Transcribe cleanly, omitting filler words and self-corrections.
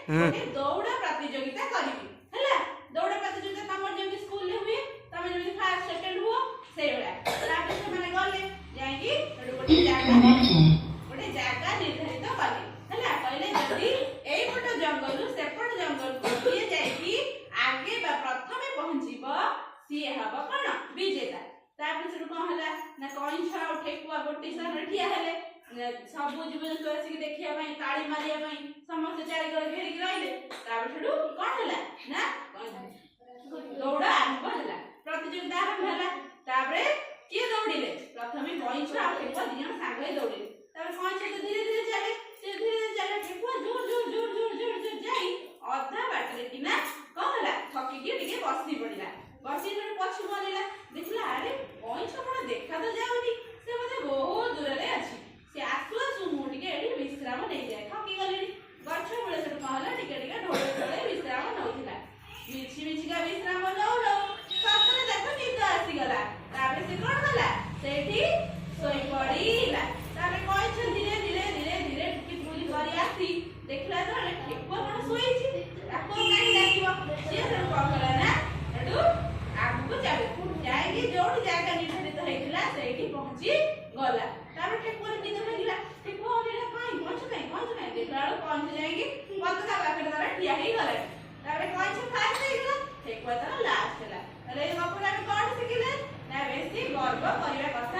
गोटे दौड़ प्रतियोगिता करिवि हला दौड़ प्रतियोगिता तमर जेमि स्कूल ले हुए तमे जेमि फर्स्ट सेकंड हुओ सेइ बडा तापर से माने गले जाई कि गोटे जागा निर्धारित कले हला पहिले जदी एई पट जंगल सेपट जंगल को किए जाई कि आगे बा प्रथमे पहुंचीबो सी हबो कोन विजेता तापर से कोन हला ना कोइन छा ठेकुआ गोटी सन ठिया हेले सबु जीवजंतु आसी देखिया पई ताली मारिया पई समस्त चारि घर घेरी रहिले तापर छडू कोन हला ना दौड़ आरंभ हला प्रतियोगिता आरंभ हला तापर के दौड़िले प्रथमे कोइन छा ठेकुआ दिना सागै दौड़िले तापर कोइन छा धीरे धीरे चले ठेकुआ जोर जोर जोर जोर जोर जोर जाई अधा बाटरे किना कोन हला थकी के टिके बसनी पड़िला बसी जने पछु बनेला देखला अरे कोइन छा कोन देखा तो जाउनी से मते बहुत दूर रे अछि से आसु आसु मु टिके एडी विश्राम नै जाय थकी गलेनी गछ मुळे से कहला टिके टिके ढोळे ढोळे विश्राम नउथिला मिछि मिछि का विश्राम नउ सतरे देखो निद आसी गला ताबे से कोन हला सेठी सोई पड़ीला ताबे कोइन छा धीरे धीरे धीरे धीरे टिके बुली करी आसी देखला तो ठेकुआ कोन सोई छि ताको काई लागिबो से से कहला ना एडू आगु जाबे जायगी जोडी जागा निर्धारित हेतिला सेठी पहुंची गला ताबे ठेकुआ निद भागिला ठेकुआ ओनेला काई पहुंच नहीं देखला पहुंच जाएगी पतका पाखरे तारा ठिया ही गला ताबे कोइन छा फास्ट हे गला ठेकुआ तारा लास्ट हला अरे बापुरा कोन सिकिले ना बेसी गर्व करिवा कथा